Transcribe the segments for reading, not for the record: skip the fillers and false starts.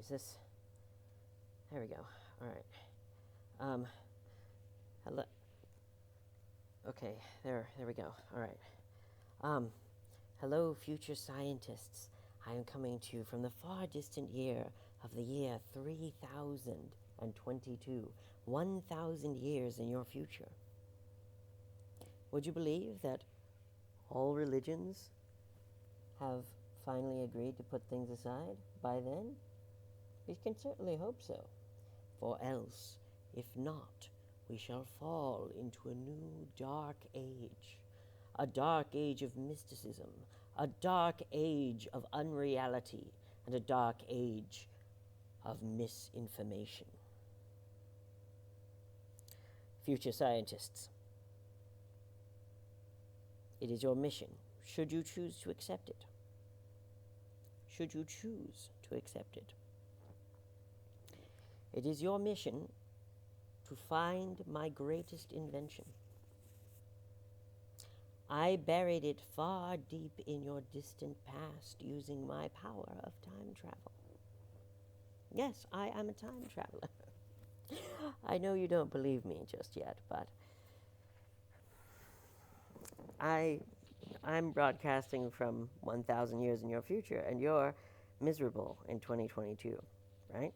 is this? There we go. All right. Hello. Okay, there we go. All right. Hello, future scientists. I am coming to you from the far distant year of the year 3022, 1,000 years in your future. Would you believe that all religions have finally agreed to put things aside by then? We can certainly hope so. For else, if not, we shall fall into a new dark age. A dark age of mysticism, a dark age of unreality, and a dark age of misinformation. Future scientists, it is your mission, should you choose to accept it. Should you choose to accept it. It is your mission to find my greatest invention. I buried it far deep in your distant past using my power of time travel. Yes, I am a time traveler. I know you don't believe me just yet, but I'm broadcasting from 1,000 years in your future, and you're miserable in 2022, right?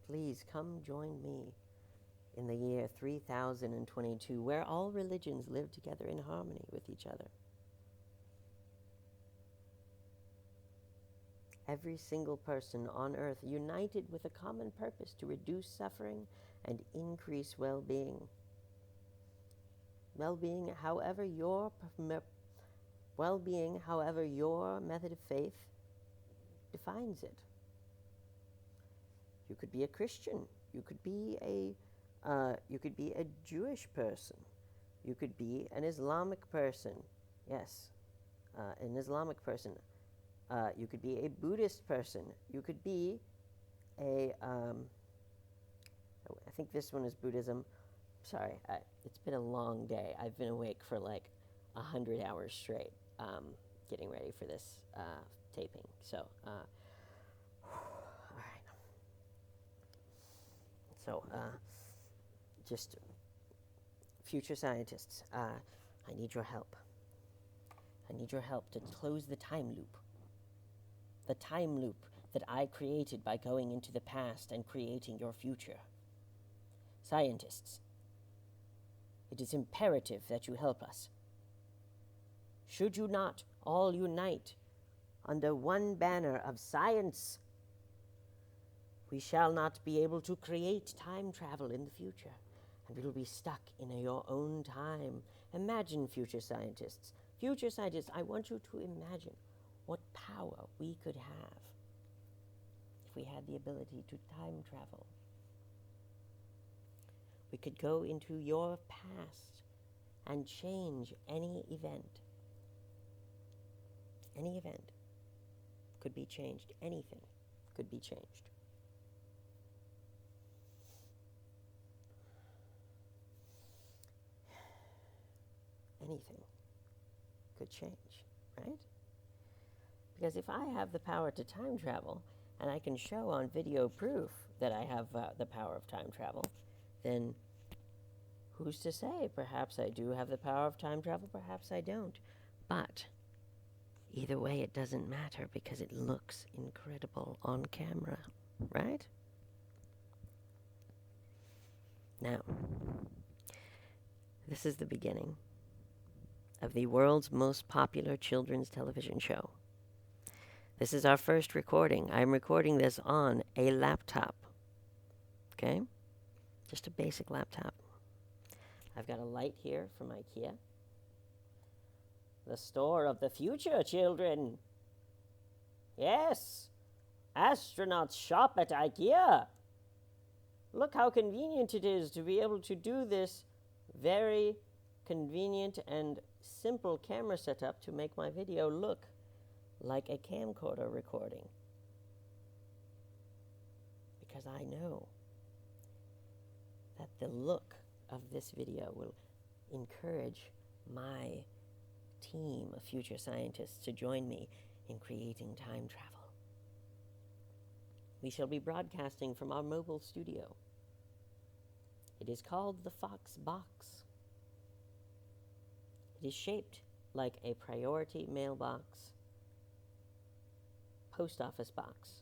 Please come join me in the year 3022, where all religions live together in harmony with each other. Every single person on earth united with a common purpose to reduce suffering and increase well-being. Well-being, however your method of faith defines it. You could be a Christian. You could be a Jewish person. You could be an Islamic person. Yes, an Islamic person. You could be a Buddhist person. You could be I think this one is Buddhism. Sorry, it's been a long day. I've been awake for like 100 hours straight, getting ready for this taping. So, all right. So, just future scientists, I need your help. I need your help to close the time loop. The time loop that I created by going into the past and creating your future. Scientists, it is imperative that you help us. Should you not all unite under one banner of science, we shall not be able to create time travel in the future, and we will be stuck in your own time. Imagine, future scientists. Future scientists, I want you to imagine what power we could have if we had the ability to time travel. We could go into your past and change any event. Any event could be changed. Anything could be changed. Anything could change, right? Because if I have the power to time travel, and I can show on video proof that I have the power of time travel, then who's to say? Perhaps I do have the power of time travel, perhaps I don't. But either way, it doesn't matter because it looks incredible on camera, right? Now, this is the beginning of the world's most popular children's television show. This is our first recording. I'm recording this on a laptop. Okay? Just a basic laptop. I've got a light here from IKEA. The store of the future, children. Yes, astronauts shop at IKEA. Look how convenient it is to be able to do this very convenient and simple camera setup to make my video look like a camcorder recording. Because I know that the look of this video will encourage my team of future scientists to join me in creating time travel. We shall be broadcasting from our mobile studio. It is called the Fox Box. It is shaped like a priority mailbox, post office box,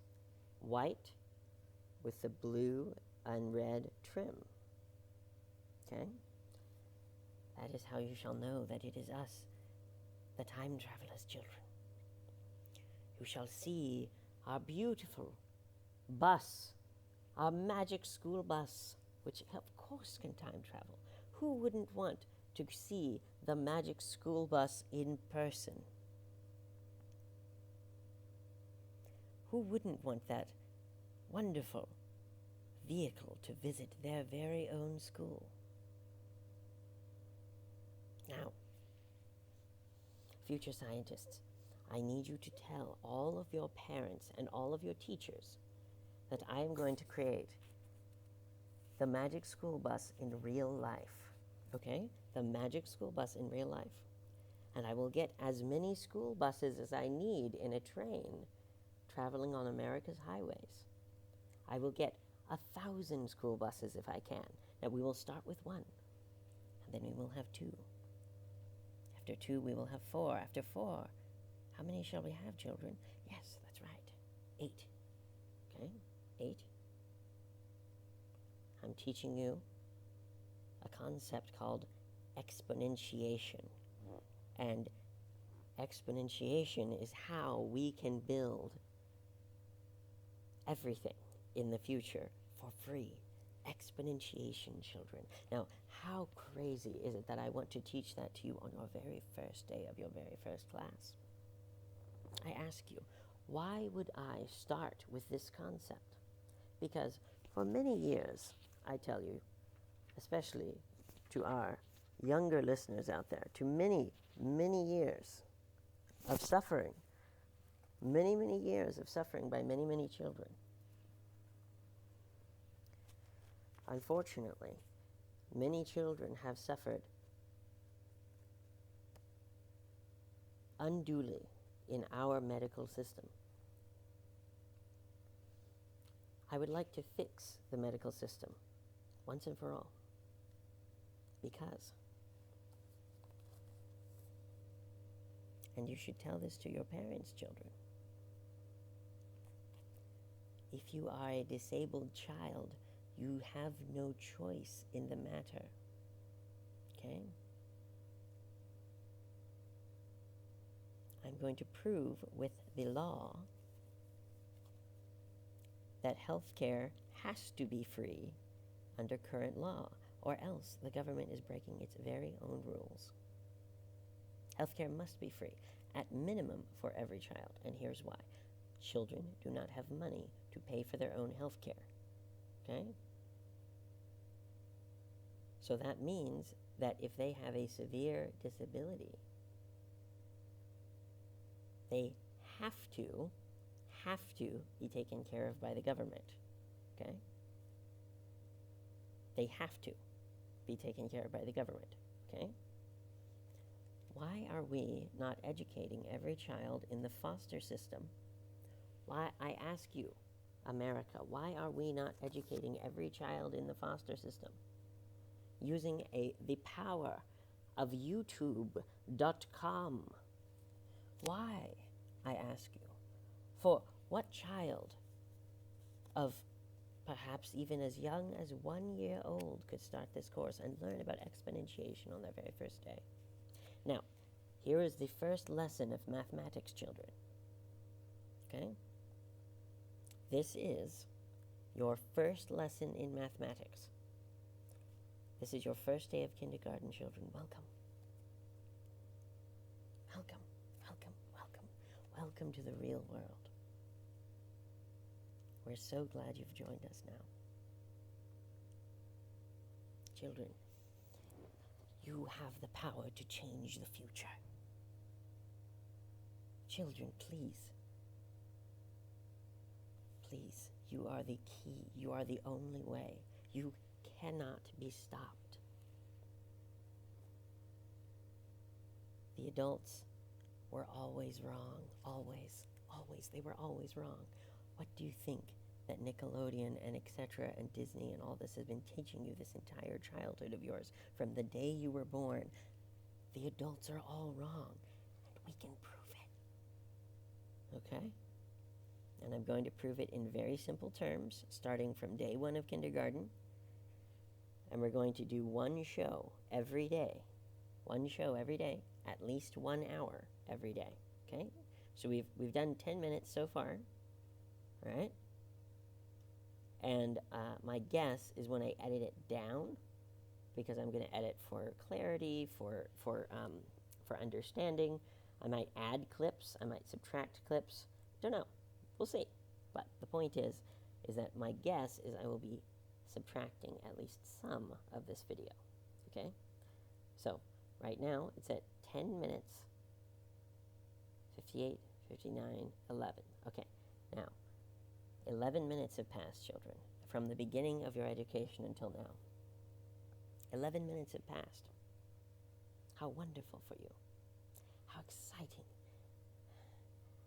white with the blue and red trim. Okay? That is how you shall know that it is us, the time travelers, children. You shall see our beautiful bus, our magic school bus, which of course can time travel. Who wouldn't want to see the magic school bus in person? Who wouldn't want that wonderful vehicle to visit their very own school? Now, future scientists, I need you to tell all of your parents and all of your teachers that I am going to create the magic school bus in real life. Okay? The magic school bus in real life. And I will get as many school buses as I need in a train traveling on America's highways. I will get 1,000 school buses if I can. Now, we will start with 1, and then we will have 2. After 2, we will have 4. After 4, how many shall we have, children? Yes, that's right. 8. Okay? 8. I'm teaching you a concept called exponentiation. And exponentiation is how we can build everything in the future for free. Exponentiation, children. Now, how crazy is it that I want to teach that to you on your very first day of your very first class? I ask you, why would I start with this concept? Because for many years, I tell you, especially to our younger listeners out there, to many, many years of suffering, many, many years of suffering by many, many children. Unfortunately, many children have suffered unduly in our medical system. I would like to fix the medical system once and for all, because, and you should tell this to your parents, children, if you are a disabled child, you have no choice in the matter. Okay? I'm going to prove with the law that healthcare has to be free under current law, or else the government is breaking its very own rules. Healthcare must be free, at minimum for every child, and here's why. Children do not have money to pay for their own healthcare. Okay? So that means that if they have a severe disability, they have to be taken care of by the government. Okay? They have to be taken care of by the government. Okay? Why are we not educating every child in the foster system? Why, I ask you, America, why are we not educating every child in the foster system? Using the power of YouTube.com. Why, I ask you? For what child of perhaps even as young as 1 year old could start this course and learn about exponentiation on their very first day? Now, here is the first lesson of mathematics, children. Okay? This is your first lesson in mathematics. This is your first day of kindergarten, children. Welcome. Welcome, welcome, welcome. Welcome to the real world. We're so glad you've joined us now. Children, you have the power to change the future. Children, please. Please, you are the key. You are the only way. You cannot be stopped. The adults were always wrong. Always, always. They were always wrong. What do you think that Nickelodeon and etc. and Disney and all this has been teaching you this entire childhood of yours from the day you were born. The adults are all wrong, and we can prove it. Okay? And I'm going to prove it in very simple terms, starting from day one of kindergarten. And we're going to do one show every day. One show every day, at least 1 hour every day. Okay? So we've done 10 minutes so far. Right? And my guess is when I edit it down, because I'm going to edit for clarity, for understanding. I might add clips. I might subtract clips. Don't know. We'll see. But the point is that my guess is I will be subtracting at least some of this video. Okay? So right now it's at 10 minutes, 58, 59, 11. Okay. Now, 11 minutes have passed, children, from the beginning of your education until now. 11 minutes have passed. How wonderful for you. How exciting.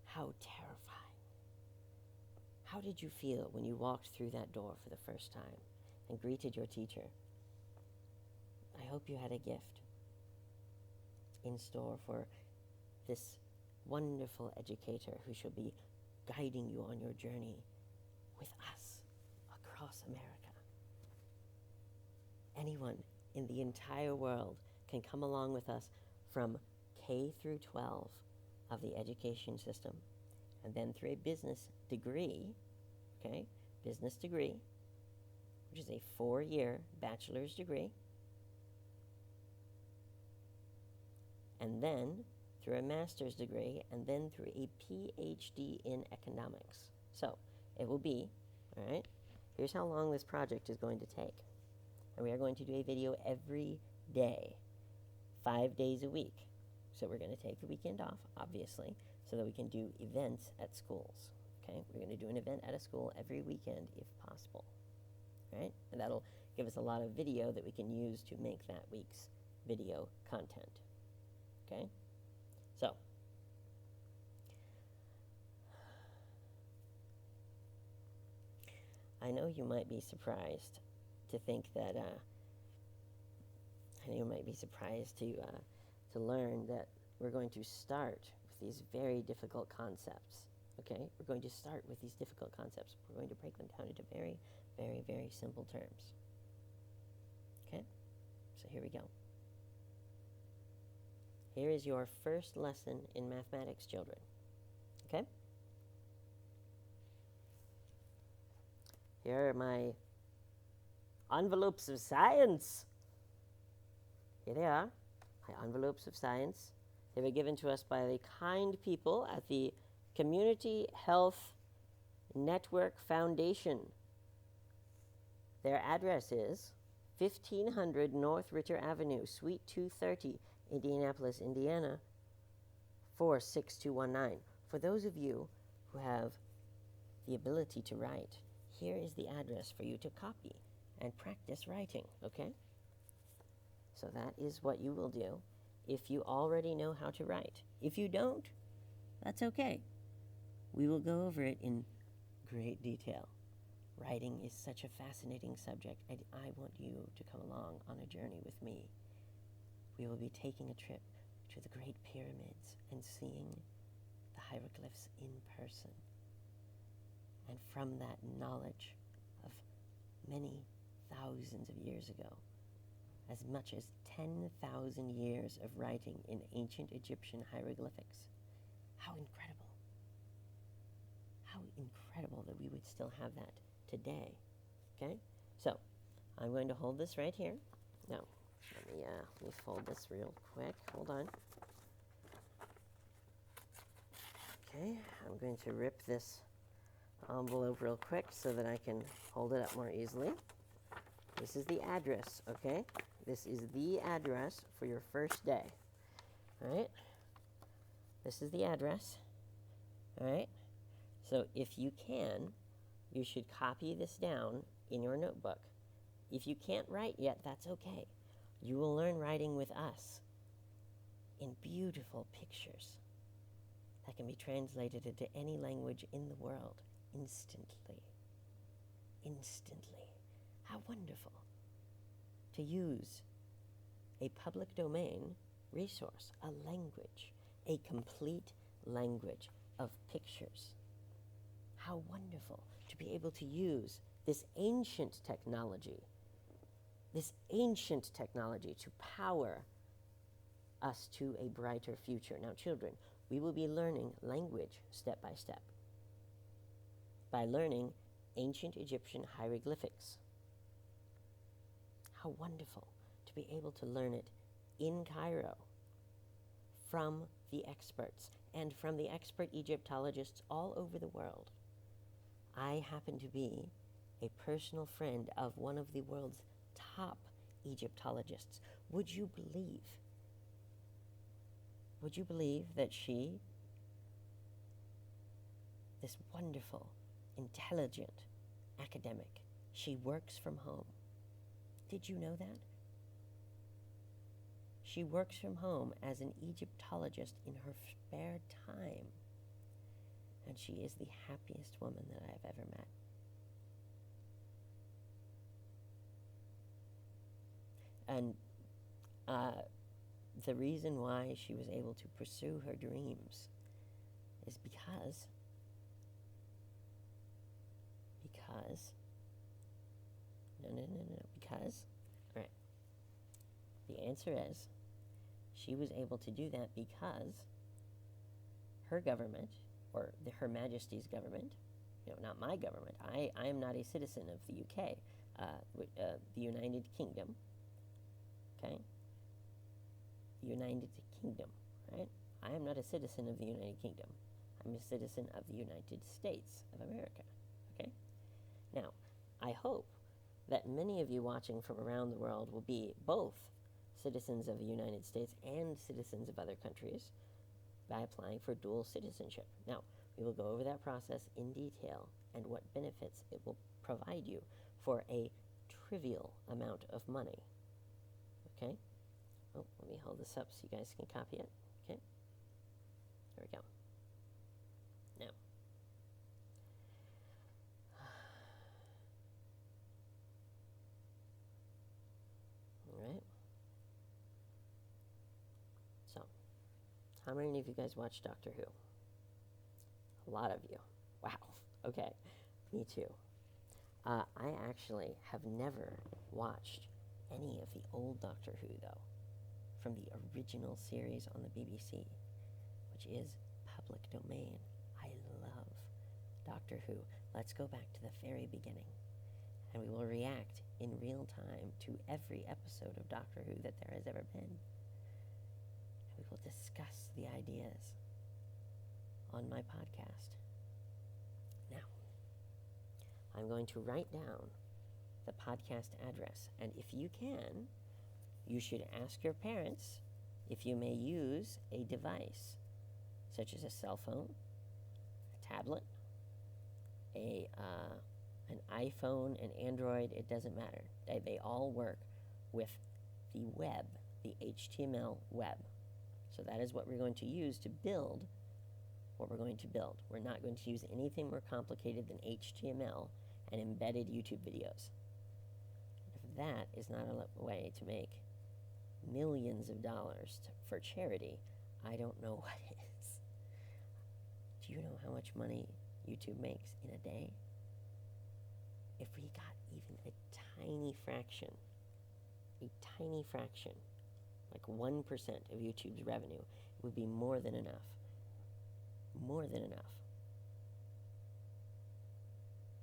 How terrifying. How did you feel when you walked through that door for the first time and greeted your teacher? I hope you had a gift in store for this wonderful educator who shall be guiding you on your journey with us across America. Anyone in the entire world can come along with us from K through 12 of the education system, and then through a business degree, okay, business degree, which is a 4-year bachelor's degree, and then through a master's degree, and then through a PhD in economics. So it will be, all right, here's how long this project is going to take. And we are going to do a video every day, 5 days a week. So we're going to take the weekend off, obviously, so that we can do events at schools. Okay? We're going to do an event at a school every weekend if possible. Right? And that'll give us a lot of video that we can use to make that week's video content. Okay? So, I know you might be surprised to think that, I know you might be surprised to learn that we're going to start with these very difficult concepts, okay? We're going to start with these difficult concepts. We're going to break them down into very, very, very simple terms, okay? So here we go. Here is your first lesson in mathematics, children, okay? Here are my envelopes of science. Here they are, my envelopes of science. They were given to us by the kind people at the Community Health Network Foundation. Their address is 1500 North Ritter Avenue, Suite 230, Indianapolis, Indiana, 46219. For those of you who have the ability to write, here is the address for you to copy and practice writing, okay? So that is what you will do if you already know how to write. If you don't, that's okay. We will go over it in great detail. Writing is such a fascinating subject, and I want you to come along on a journey with me. We will be taking a trip to the Great Pyramids and seeing the hieroglyphs in person. And from that knowledge of many thousands of years ago, as much as 10,000 years of writing in ancient Egyptian hieroglyphics. How incredible. How incredible that we would still have that today. Okay? So, I'm going to hold this right here. Now, let me fold this real quick. Hold on. Okay, I'm going to rip this envelope real quick so that I can hold it up more easily. This is the address, okay? This is the address for your first day. All right? This is the address. All right? So if you can, you should copy this down in your notebook. If you can't write yet, that's okay. You will learn writing with us in beautiful pictures that can be translated into any language in the world instantly. instantly. How wonderful to use a public domain resource, a language, a complete language of pictures. How wonderful to be able to use this ancient technology to power us to a brighter future. Now, children, we will be learning language step by step by learning ancient Egyptian hieroglyphics. How wonderful to be able to learn it in Cairo from the experts and from the expert Egyptologists all over the world. I happen to be a personal friend of one of the world's top Egyptologists. Would you believe that she, this wonderful, intelligent academic, she works from home? Did you know that? She works from home as an Egyptologist in her spare time. And she is the happiest woman that I have ever met. And the reason why she was able to pursue her dreams is because all right, the answer is she was able to do that because her government, or Her Majesty's government, not my government. I am not a citizen of the UK, the United Kingdom. Okay? The United Kingdom, right? I am not a citizen of the United Kingdom. I'm a citizen of the United States of America. Okay? Now, I hope that many of you watching from around the world will be both citizens of the United States and citizens of other countries by applying for dual citizenship. Now, we will go over that process in detail and what benefits it will provide you for a trivial amount of money. Okay? Oh, let me hold this up so you guys can copy it. Okay? There we go. Now, all right. So, how many of you guys watch Doctor Who? A lot of you. Wow. Okay. Me too. I actually have never watched any of the old Doctor Who, though, from the original series on the BBC, which is public domain. I love Doctor Who. Let's go back to the very beginning, and we will react in real time to every episode of Doctor Who that there has ever been. We will discuss the ideas on my podcast. Now, I'm going to write down the podcast address, and if you can, you should ask your parents if you may use a device such as a cell phone, a tablet, an iPhone, an Android. It doesn't matter. They all work with the web, the HTML web. So that is what we're going to use to build what we're going to build. We're not going to use anything more complicated than HTML and embedded YouTube videos. If that is not a way to make millions of dollars for charity, I don't know what is. Do you know how much money YouTube makes in a day? If we got even a tiny fraction, like 1% of YouTube's revenue, it would be more than enough. More than enough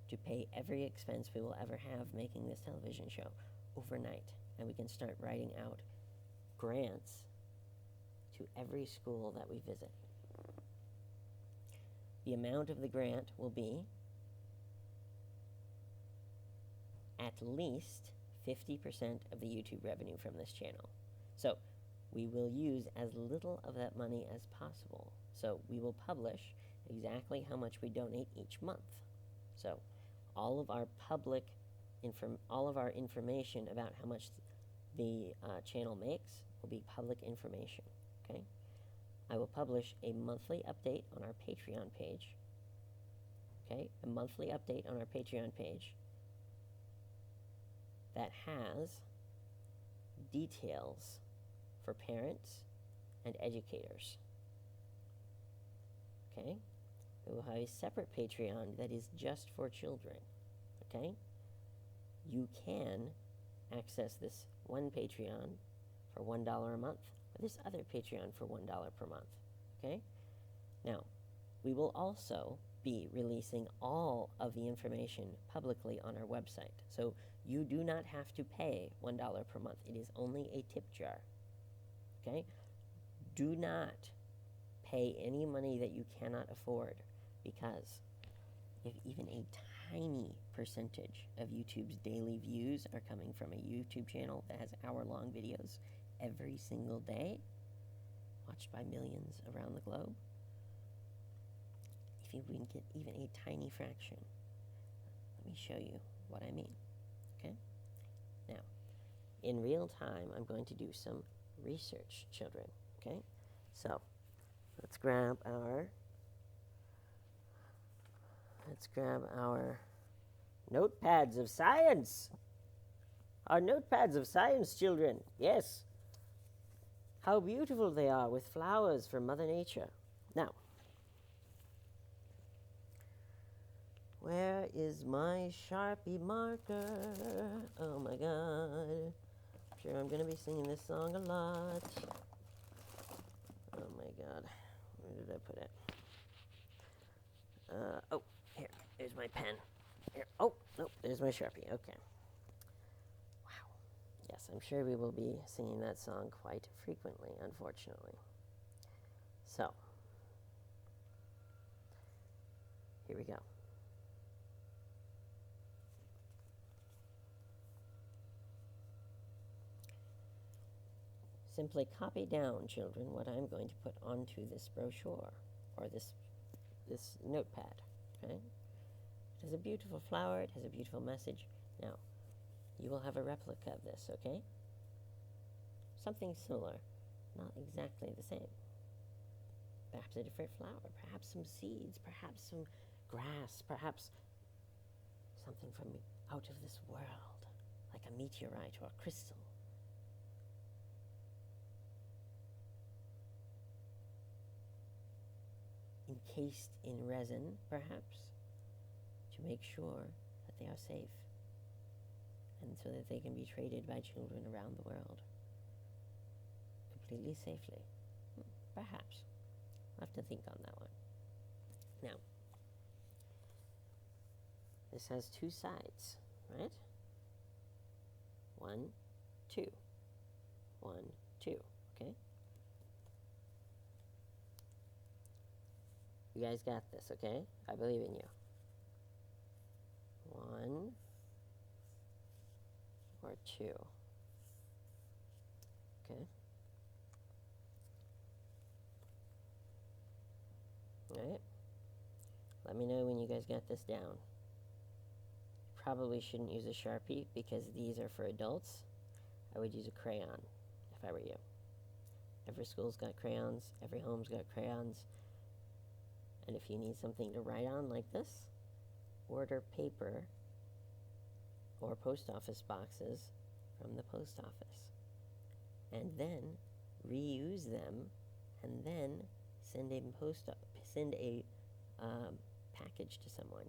to pay every expense we will ever have making this television show overnight. And we can start writing out grants to every school that we visit. The amount of the grant will be at least 50% of the YouTube revenue from this channel. So we will use as little of that money as possible. So we will publish exactly how much we donate each month. So all of our all of our information about how much the channel makes will be public information, okay? I will publish a monthly update on our Patreon page, okay? A monthly update on our Patreon page that has details for parents and educators. Okay? We will have a separate Patreon that is just for children. Okay? You can access this one Patreon for $1 a month, or this other Patreon for $1 per month. Okay? Now, we will also be releasing all of the information publicly on our website. So you do not have to pay $1 per month. It is only a tip jar. Okay? Do not pay any money that you cannot afford, because if even a tiny percentage of YouTube's daily views are coming from a YouTube channel that has hour-long videos every single day, watched by millions around the globe, if we can get even a tiny fraction, let me show you what I mean. Okay? Now, in real time, I'm going to do some research, children. Okay? So, let's grab our notepads of science. Our notepads of science, children. Yes. How beautiful they are, with flowers from Mother Nature. Now, where is my Sharpie marker? Oh my God. I'm sure I'm going to be singing this song a lot. Oh my God. Where did I put it? Oh, here. There's my pen. Here. Oh, nope. There's my Sharpie. Okay. Wow. Yes, I'm sure we will be singing that song quite frequently, unfortunately. So, here we go. Simply copy down, children, what I'm going to put onto this brochure, or this notepad, okay? It has a beautiful flower, it has a beautiful message. Now, you will have a replica of this, okay? Something similar, not exactly the same. Perhaps a different flower, perhaps some seeds, perhaps some grass, perhaps something from out of this world, like a meteorite or a crystal. Encased in resin, perhaps, to make sure that they are safe, and so that they can be traded by children around the world completely safely. Perhaps. I'll have to think on that one. Now, this has two sides, right? 1, 2. 1, 2, okay? You guys got this, okay? I believe in you. 1 or 2. Okay? Alright? Let me know when you guys got this down. You probably shouldn't use a Sharpie because these are for adults. I would use a crayon if I were you. Every school's got crayons. Every home's got crayons. And if you need something to write on like this, order paper or post office boxes from the post office. And then reuse them, and then send a package to someone.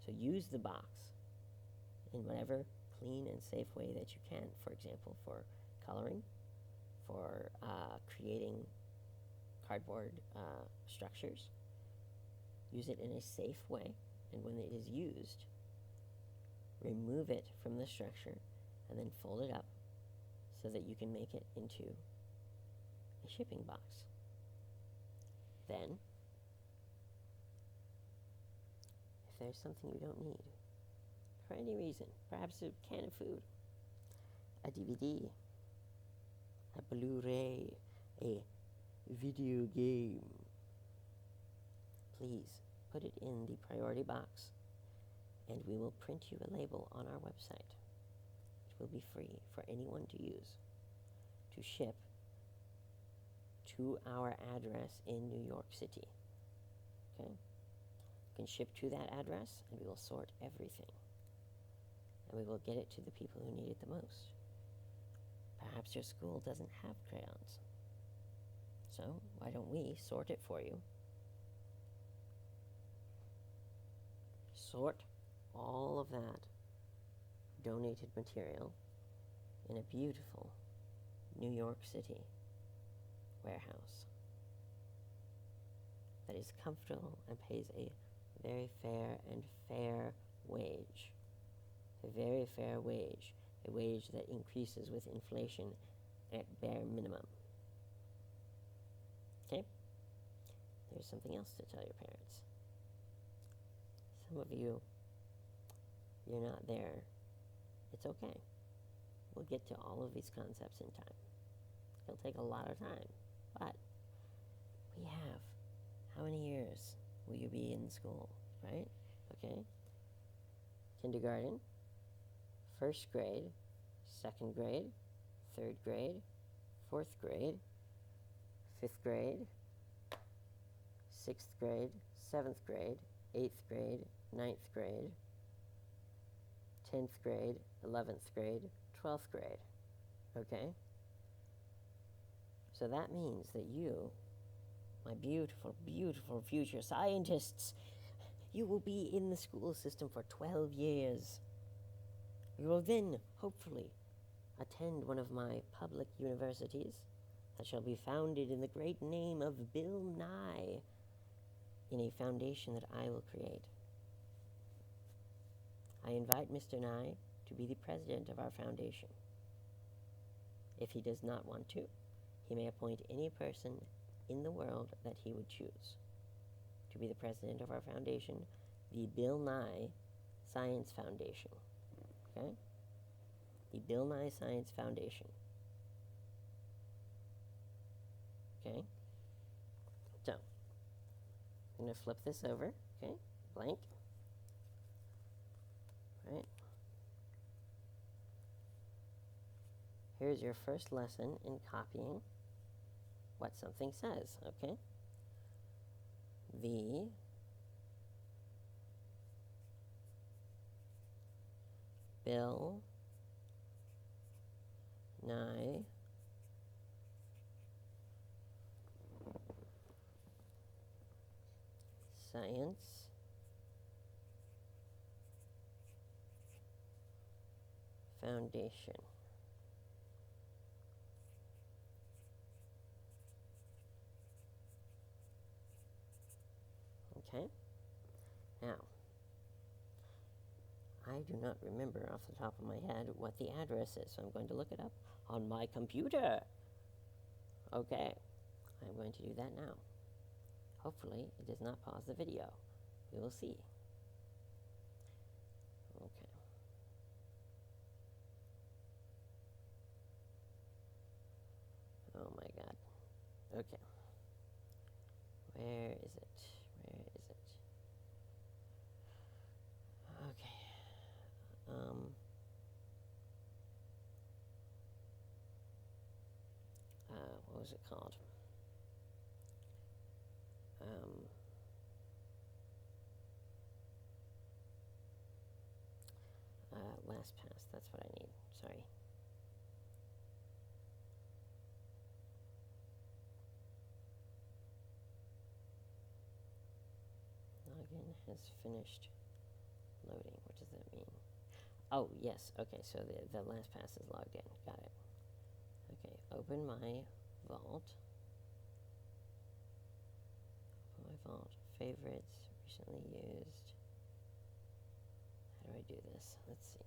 So use the box in whatever clean and safe way that you can. For example, for coloring, for creating cardboard structures. Use it in a safe way, and when it is used, remove it from the structure and then fold it up so that you can make it into a shipping box. Then, if there's something you don't need, for any reason, perhaps a can of food, a DVD, a Blu-ray, a video game, please put it in the priority box, and we will print you a label on our website. It will be free for anyone to use, to ship to our address in New York City. Okay? You can ship to that address, and we will sort everything. and we will get it to the people who need it the most. Perhaps your school doesn't have crayons. So why don't we sort it for you? Sort all of that donated material in a beautiful New York City warehouse that is comfortable and pays a very fair wage. A very fair wage. A wage that increases with inflation at bare minimum. Okay? There's something else to tell your parents. Some of you, you're not there. It's okay. We'll get to all of these concepts in time. It'll take a lot of time, but we have. How many years will you be in school, right? Okay. Kindergarten, first grade, second grade, third grade, fourth grade, fifth grade, sixth grade, seventh grade, eighth grade, ninth grade, 10th grade, 11th grade, 12th grade. Okay? So that means that you, my beautiful, beautiful future scientists, you will be in the school system for 12 years. You will then, hopefully, attend one of my public universities that shall be founded in the great name of Bill Nye in a foundation that I will create. I invite Mr. Nye to be the president of our foundation. If he does not want to, he may appoint any person in the world that he would choose to be the president of our foundation, the Bill Nye Science Foundation. Okay? The Bill Nye Science Foundation. Okay? So, I'm going to flip this over. Okay? Blank. Right? Here's your first lesson in copying what something says, okay? The Bill Nye Science Foundation. Okay? Now, I do not remember off the top of my head what the address is, so I'm going to look it up on my computer. Okay, I'm going to do that now. Hopefully, it does not pause the video. We will see. Okay. Oh my god. Okay. Where is it? Where is it? Okay. What was it called? LastPass, that's what I need. Sorry. Login has finished loading. What does that mean? Oh, yes. Okay, so the LastPass is logged in. Got it. Okay, open my vault. Open my vault. Favorites, recently used. How do I do this? Let's see.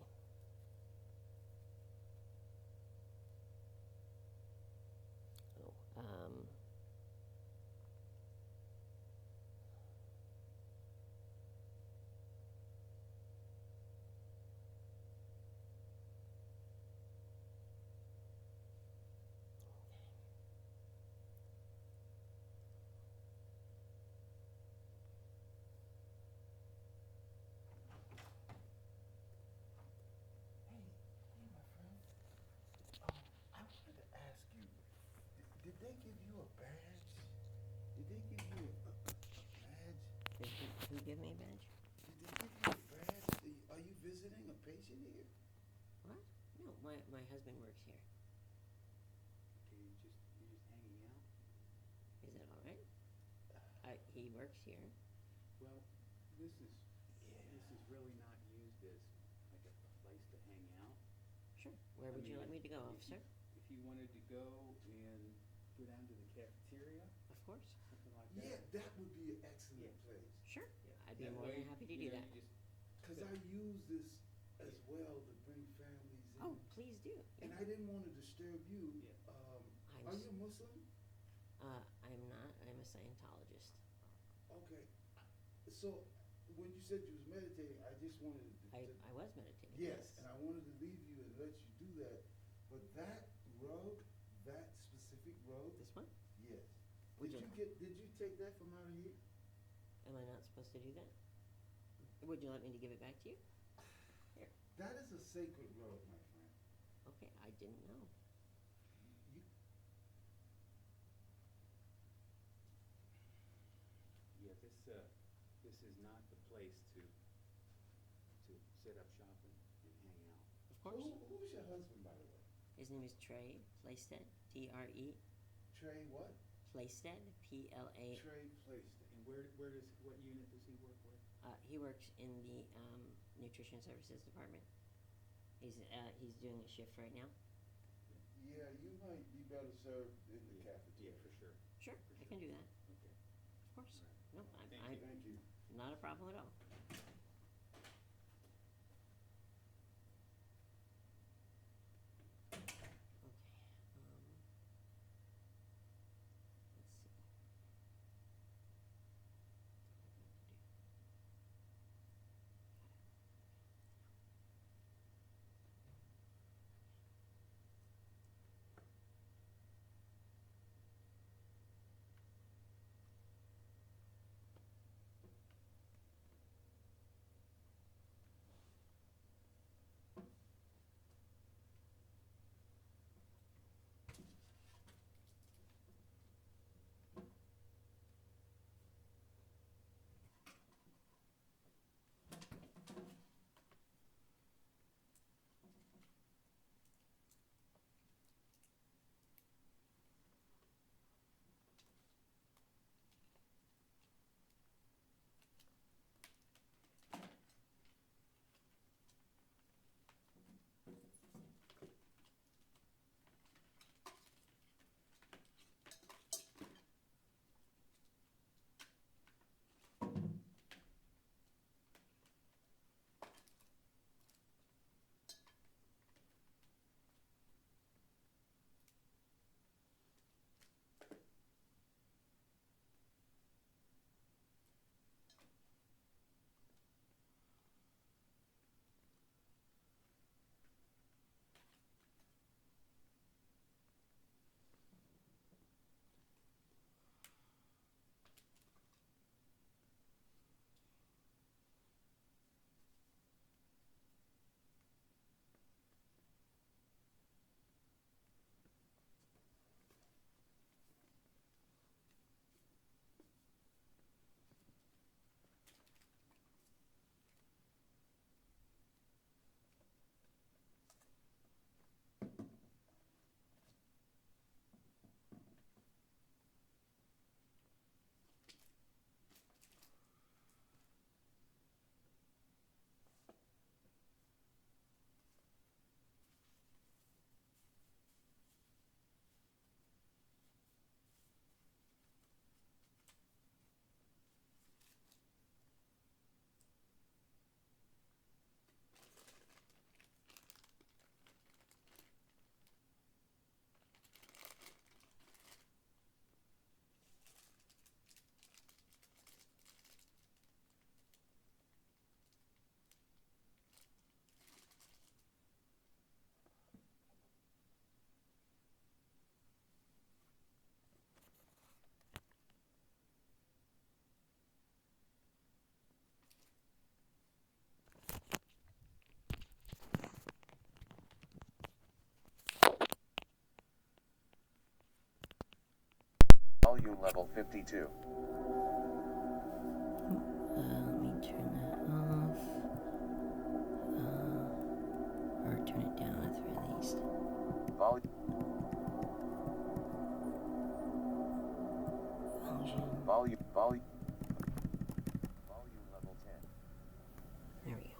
Oh, I wanted to ask you, did they give you a badge? Did they give you a badge? Who give me a badge? Did they give you a badge? Are you visiting a patient here? No, my husband works here. Okay, you're just hanging out? Is that all right? He works here. Well, this is really not used as like a place to hang out. Sure. Where would you like me to go, officer? If you wanted to go and go down to the cafeteria, Of course. something like Yeah, that. that would be an excellent Yeah. place. Sure. Yeah. I'd be That more way, than happy to you do know, that. you just Because I use this as well to bring families in. Oh, please do. And Yeah. I didn't want to disturb you. Yeah. I'm Are you a Muslim? I'm not. I'm a Scientologist. Okay. So when you said you was meditating, I just wanted to. I was meditating. Yes, and I wanted to leave you and let you do that. But that rug, that specific rug. This one? Yes. Would Did you- Did you take that from out of here? Am I not supposed to do that? Would you like me to give it back to you? Here. That is a sacred rug, my friend. Okay, I didn't know. You, Yeah, this is not the place to set up shop and hang out. Of course. who's your husband, by the way? His name is Trey Playstead. T-R-E. Trey what? Playstead. P-L-A. Trey Playstation. And what unit does he work with? He works in the nutrition services department. He's doing a shift right now. Yeah, you might be better served in the Yeah, cafeteria. for sure. Sure, I can do that. Okay. Of course. All right. No, Thank you. Thank you. not a problem at all. Okay. Let's see. Volume level 52. Let me turn that off. Or turn it down. That's really Volume. Volume. Volume. Volume level 10. There we go.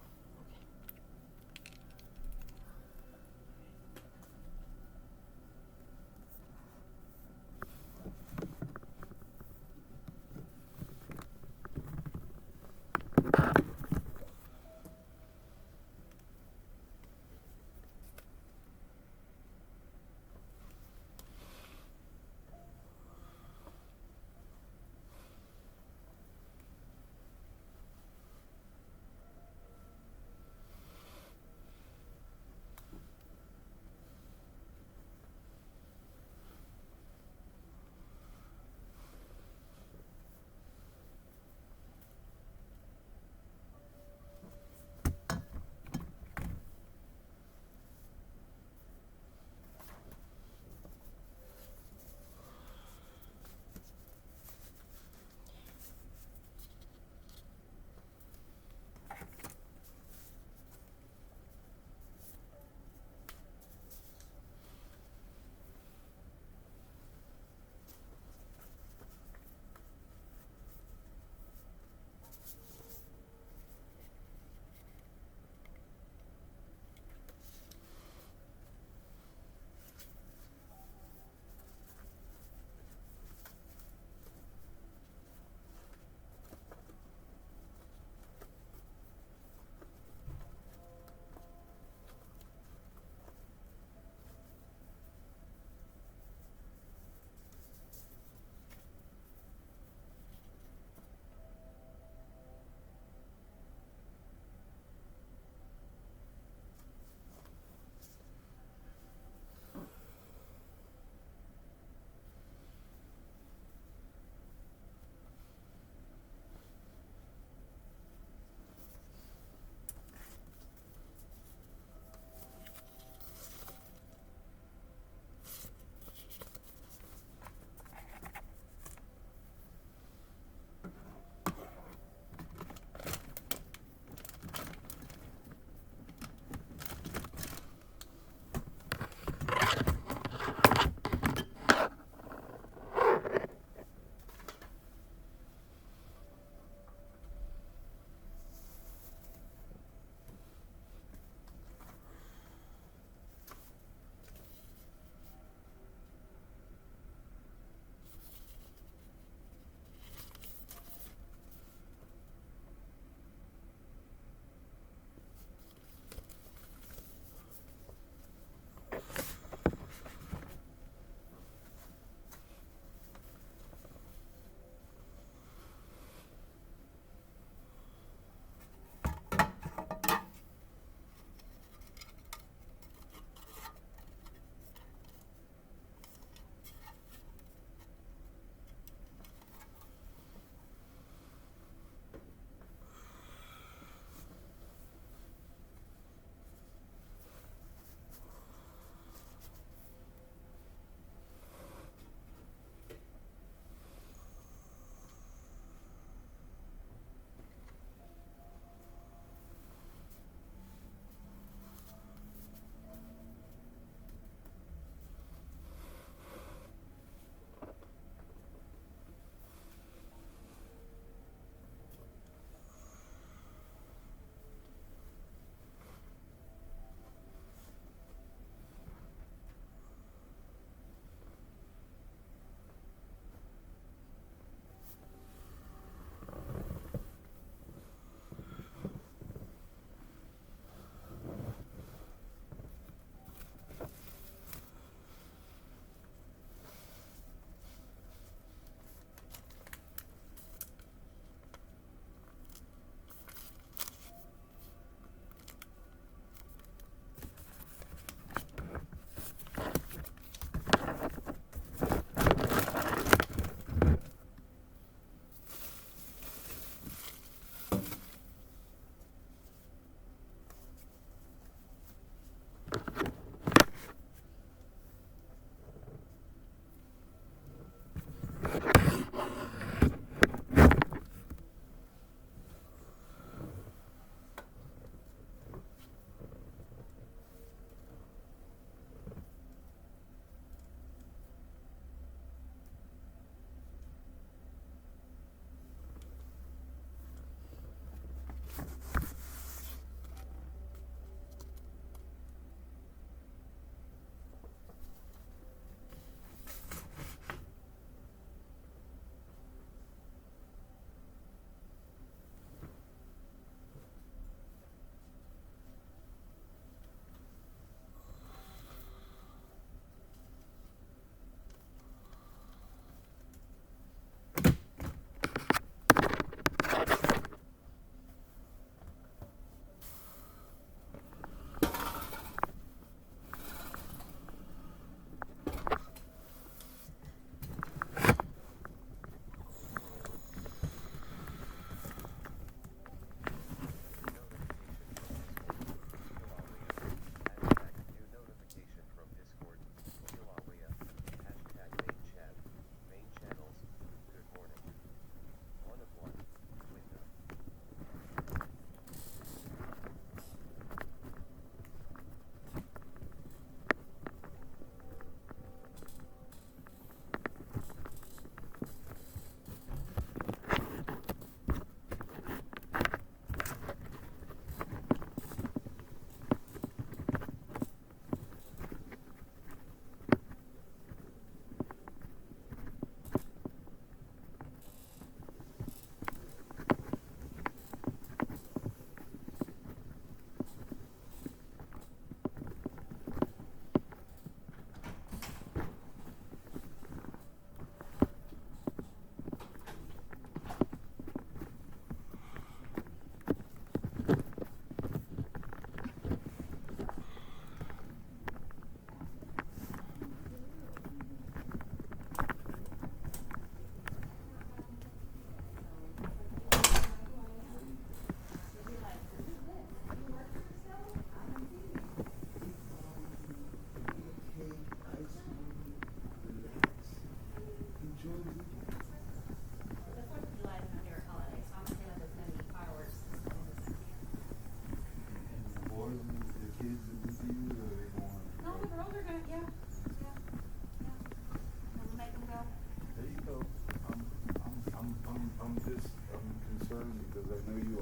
down because I know you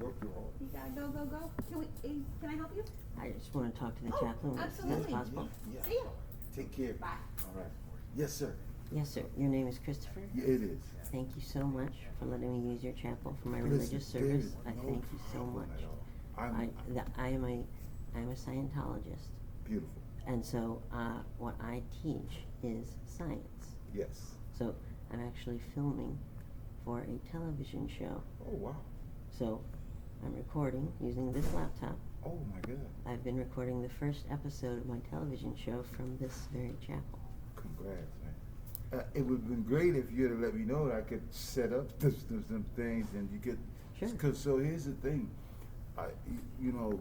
work too hard. You gotta go. Can I help you? I just want to talk to the Oh, chaplain. If that's absolutely. possible. Yeah. See ya. Take care. Bye. All right. Yes, sir. Yes, sir. Your name is Christopher? Yeah, it is. Thank you so much for letting me use your chapel for my Listen, religious there service. is I no thank you so problem much. at all. I am a Scientologist, Beautiful. and so what I teach is science. Yes. So I'm actually filming for a television show. Oh, wow. So I'm recording using this laptop. Oh, my God. I've been recording the first episode of my television show from this very chapel. Congrats, man. It would have been great if you had let me know that I could set up some things and you could. Sure. Cause so here's the thing, you know,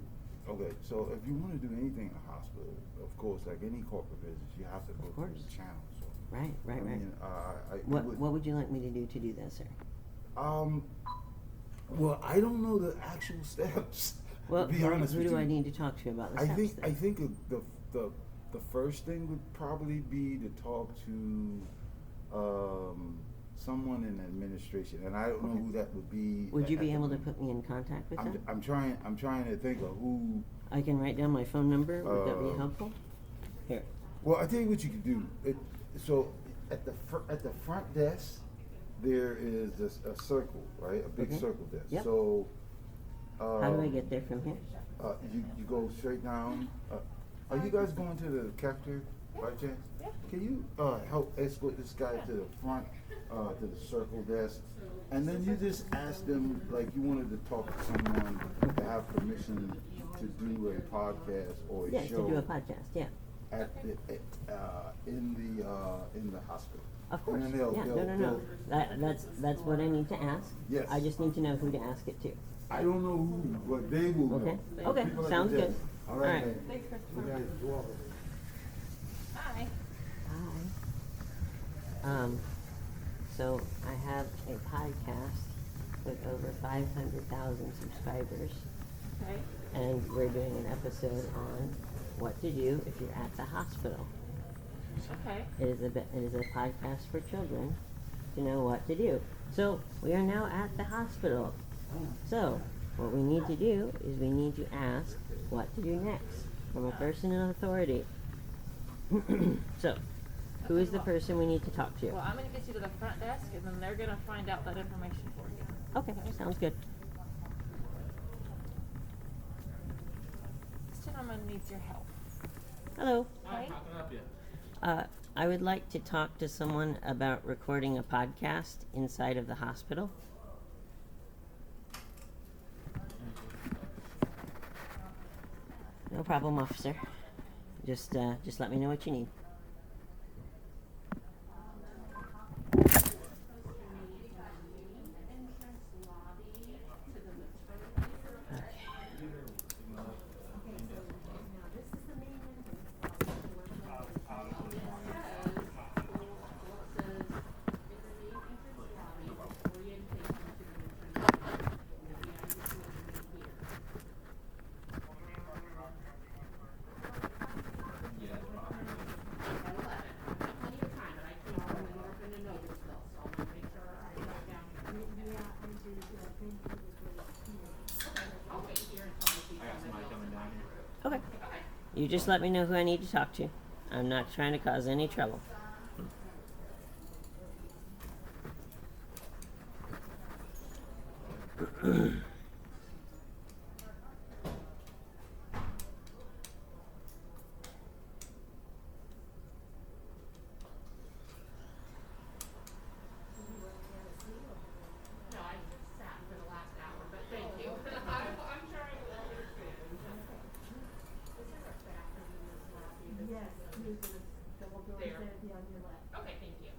okay. So if you want to do anything in a hospital, of course, like any corporate business, you have to go through the channel. So Right. I mean, What would you like me to do that, sir? Well, I don't know the actual steps. Well, to be honest who with do you. I need to talk to about the steps? I think the first thing would probably be to talk to someone in administration, and I don't know who that would be. Would you at be the able to moment. put me in contact with them? I'm trying to think of who. I can write down my phone number. Would that be Uh, helpful? Here. Well, I tell you what you can do. So at the front desk, there is a circle, right? A big Okay. circle desk. Yep. So. How do I get there from here? You go straight down. Are you guys going to the cafeteria by chance? Yeah. Can you help escort this guy to the front, to the circle desk? And then you just ask them, like you wanted to talk to someone to have permission to do a podcast or a Yes, show to do a podcast. Yeah. at the in the hospital. Of course. And then they'll- Yeah. they'll- No. That's what I need to ask. Yes. I just need to know who to ask it to. I don't know who, but they will Okay. know. Okay. People at the Sounds good. desk. All All right. right. man. Thanks, Christopher. You guys, you're welcome. Hi. Hi. So I have a podcast with over 500,000 subscribers, Okay. and we're doing an episode on what to do if you're at the hospital. Okay. It is a podcast for children to know what to do. So we are now at the hospital. So what we need to do is we need to ask what to do next from a person in authority. So, who is the person we need to talk to? Well, I'm gonna get you to the front desk, and then they're gonna find out that information for you. Okay, sounds good. This gentleman needs your help. Hello. Okay? How can I help you? I would like to talk to someone about recording a podcast inside of the hospital. No problem, officer. Just let me know what you need. Okay. You just let me know who I need to talk to. I'm not trying to cause any trouble. Okay, thank you.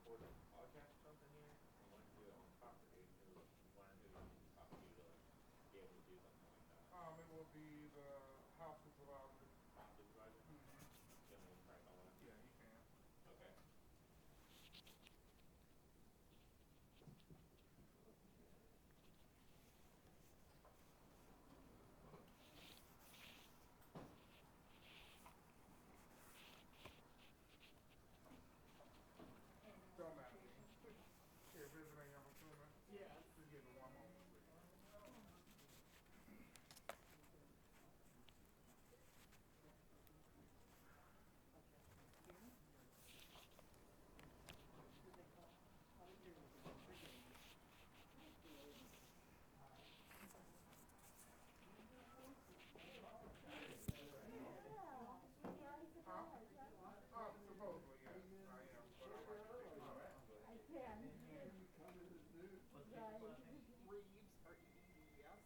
record a podcast or something here. We want to do it on property. So we wanted to talk to you to like be able to do something like that. It will be the house supervisor. House supervisor? Mm-hmm. Give me a price on that. Yeah, you can. Okay. Don't matter. Here, visiting, I'm assuming. Yeah. Just give me 1 moment, please. Huh? Supposedly, yes, I am, but I might be taking off. Reeves, R-E-E-V-S.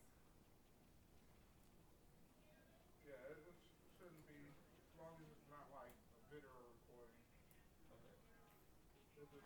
Yeah, it shouldn't be, as long as it's not like a video recording. Okay. It's just